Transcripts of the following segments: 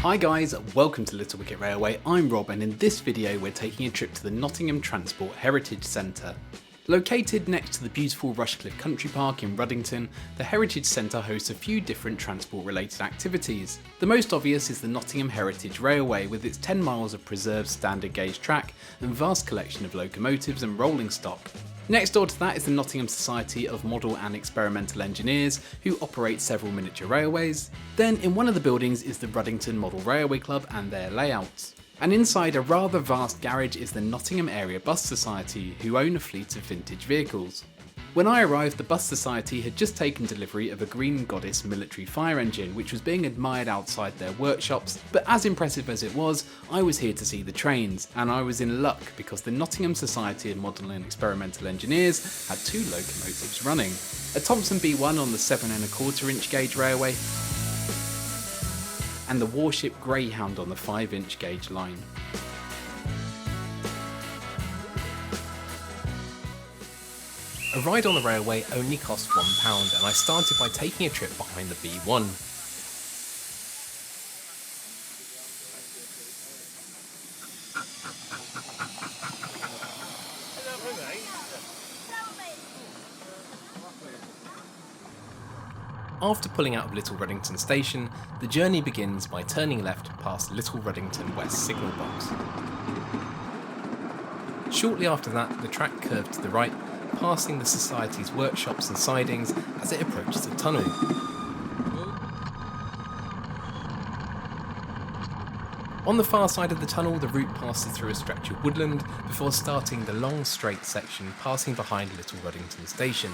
Hi guys, welcome to Little Wicket Railway. I'm Rob, and in this video we're taking a trip to the Nottingham Transport Heritage Centre. Located next to the beautiful Rushcliffe Country Park in Ruddington, the Heritage Centre hosts a few different transport related activities. The most obvious is the Nottingham Heritage Railway with its 10 miles of preserved standard gauge track and vast collection of locomotives and rolling stock. Next door to that is the Nottingham Society of Model and Experimental Engineers, who operate several miniature railways. Then in one of the buildings is the Ruddington Model Railway Club and their layouts. And inside a rather vast garage is the Nottingham Area Bus Society, who own a fleet of vintage vehicles. When I arrived, the Bus Society had just taken delivery of a Green Goddess military fire engine, which was being admired outside their workshops, but as impressive as it was, I was here to see the trains, and I was in luck because the Nottingham Society of Model and Experimental Engineers had two locomotives running. A Thompson B1 on the 7¼ inch gauge railway, and the Warship Greyhound on the 5-inch gauge line. A ride on the railway only cost £1, and I started by taking a trip behind the B1. After pulling out of Little Ruddington station, the journey begins by turning left past Little Ruddington West signal box. Shortly after that, the track curved to the right, passing the Society's workshops and sidings as it approaches the tunnel. On the far side of the tunnel, the route passes through a stretch of woodland before starting the long straight section passing behind Little Ruddington station.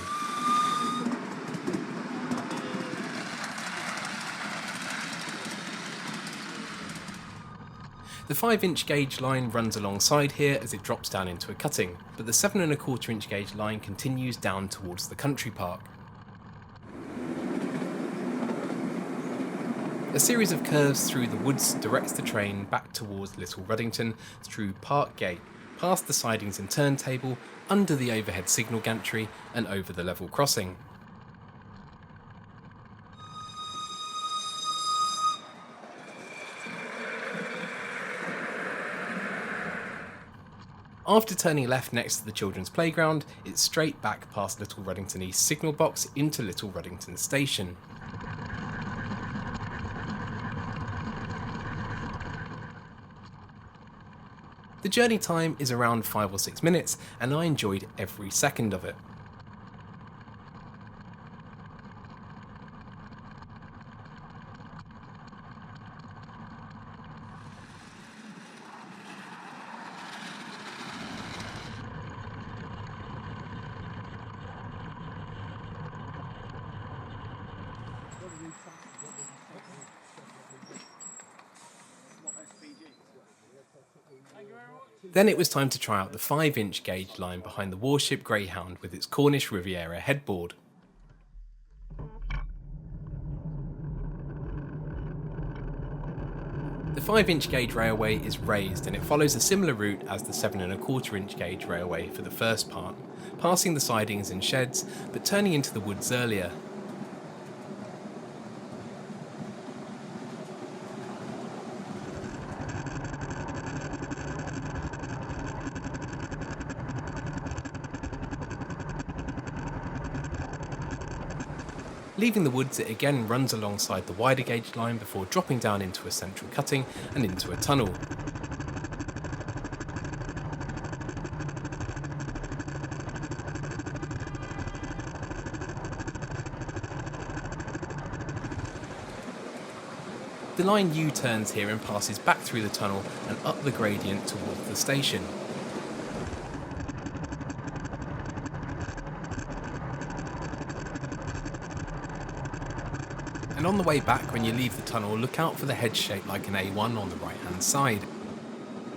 The 5-inch gauge line runs alongside here as it drops down into a cutting, but the 7¼ inch gauge line continues down towards the country park. A series of curves through the woods directs the train back towards Little Ruddington through Park Gate, past the sidings and turntable, under the overhead signal gantry and over the level crossing. After turning left next to the children's playground, it's straight back past Little Ruddington East signal box into Little Ruddington station. The journey time is around 5 or 6 minutes, and I enjoyed every second of it. Then it was time to try out the 5-inch gauge line behind the Warship Greyhound with its Cornish Riviera headboard. The 5-inch gauge railway is raised, and it follows a similar route as the 7¼ inch gauge railway for the first part, passing the sidings and sheds, but turning into the woods earlier. Leaving the woods, it again runs alongside the wider gauge line before dropping down into a central cutting and into a tunnel. The line U-turns here and passes back through the tunnel and up the gradient towards the station. And on the way back, when you leave the tunnel, look out for the head shaped like an A1 on the right hand side.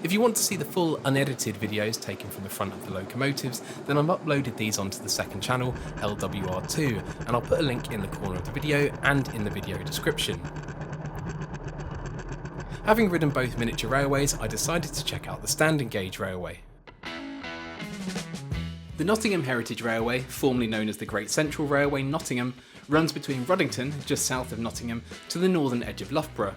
If you want to see the full unedited videos taken from the front of the locomotives, then I've uploaded these onto the second channel, LWR2, and I'll put a link in the corner of the video and in the video description. Having ridden both miniature railways, I decided to check out the standard gauge railway. The Nottingham Heritage Railway, formerly known as the Great Central Railway Nottingham, runs between Ruddington, just south of Nottingham, to the northern edge of Loughborough.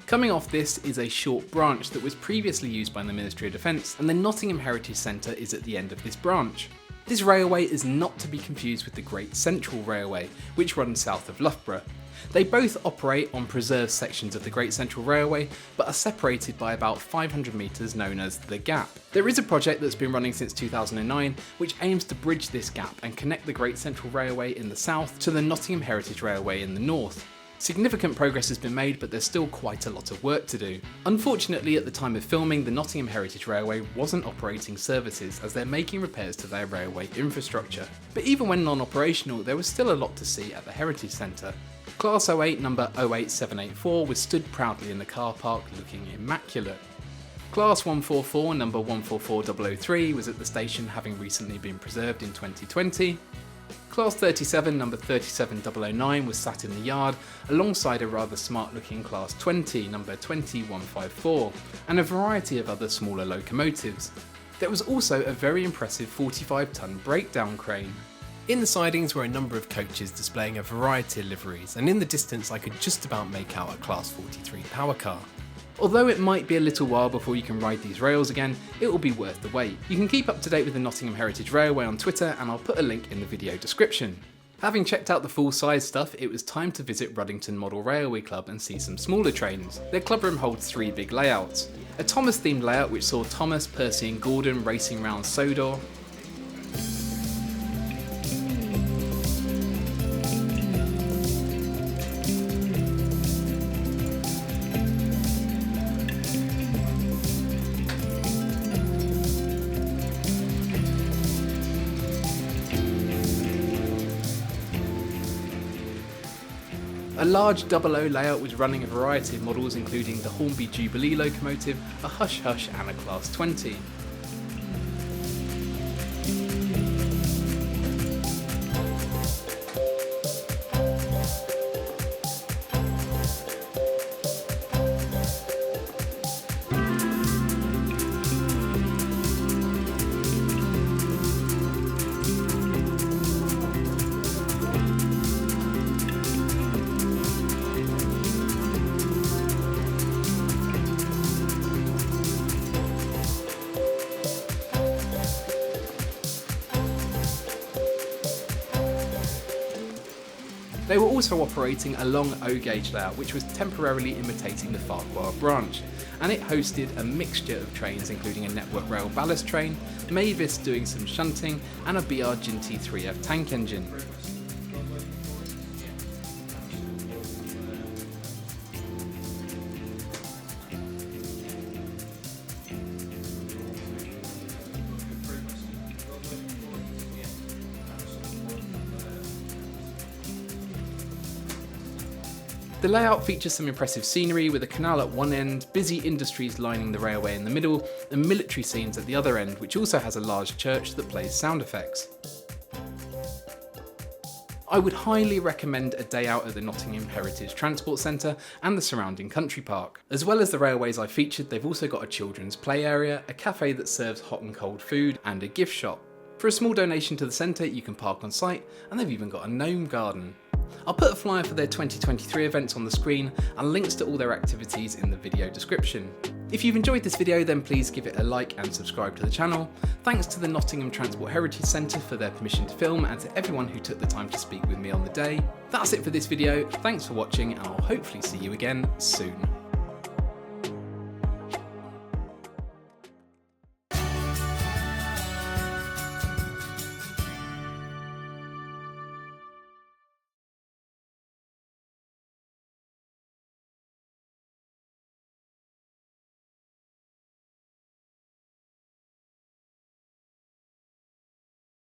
Coming off this is a short branch that was previously used by the Ministry of Defence, and the Nottingham Heritage Centre is at the end of this branch. This railway is not to be confused with the Great Central Railway, which runs south of Loughborough. They both operate on preserved sections of the Great Central Railway, but are separated by about 500 metres known as the Gap. There is a project that's been running since 2009, which aims to bridge this gap and connect the Great Central Railway in the south to the Nottingham Heritage Railway in the north. Significant progress has been made, but there's still quite a lot of work to do. Unfortunately, at the time of filming, the Nottingham Heritage Railway wasn't operating services as they're making repairs to their railway infrastructure. But even when non-operational, there was still a lot to see at the Heritage Centre. Class 08 number 08784 was stood proudly in the car park looking immaculate. Class 144 number 144003 was at the station, having recently been preserved in 2020. Class 37 number 37009 was sat in the yard alongside a rather smart looking Class 20 number 20154 and a variety of other smaller locomotives. There was also a very impressive 45-ton breakdown crane. In the sidings were a number of coaches displaying a variety of liveries, and in the distance I could just about make out a Class 43 power car. Although it might be a little while before you can ride these rails again, it will be worth the wait. You can keep up to date with the Nottingham Heritage Railway on Twitter, and I'll put a link in the video description. Having checked out the full size stuff, it was time to visit Ruddington Model Railway Club and see some smaller trains. Their clubroom holds 3 big layouts. A Thomas themed layout which saw Thomas, Percy and Gordon racing round Sodor. A large 00 layout was running a variety of models including the Hornby Jubilee locomotive, a Hush Hush and a Class 20. They were also operating a long O-gauge layout which was temporarily imitating the Farquhar branch, and it hosted a mixture of trains including a Network Rail ballast train, Mavis doing some shunting and a BR Ginty 3F tank engine. The layout features some impressive scenery with a canal at one end, busy industries lining the railway in the middle, and military scenes at the other end, which also has a large church that plays sound effects. I would highly recommend a day out at the Nottingham Heritage Transport Centre and the surrounding country park. As well as the railways I featured, they've also got a children's play area, a cafe that serves hot and cold food, and a gift shop. For a small donation to the centre, you can park on site, and they've even got a gnome garden. I'll put a flyer for their 2023 events on the screen and links to all their activities in the video description. If you've enjoyed this video, then please give it a like and subscribe to the channel. Thanks to the Nottingham Transport Heritage Centre for their permission to film, and to everyone who took the time to speak with me on the day. That's it for this video, thanks for watching, and I'll hopefully see you again soon.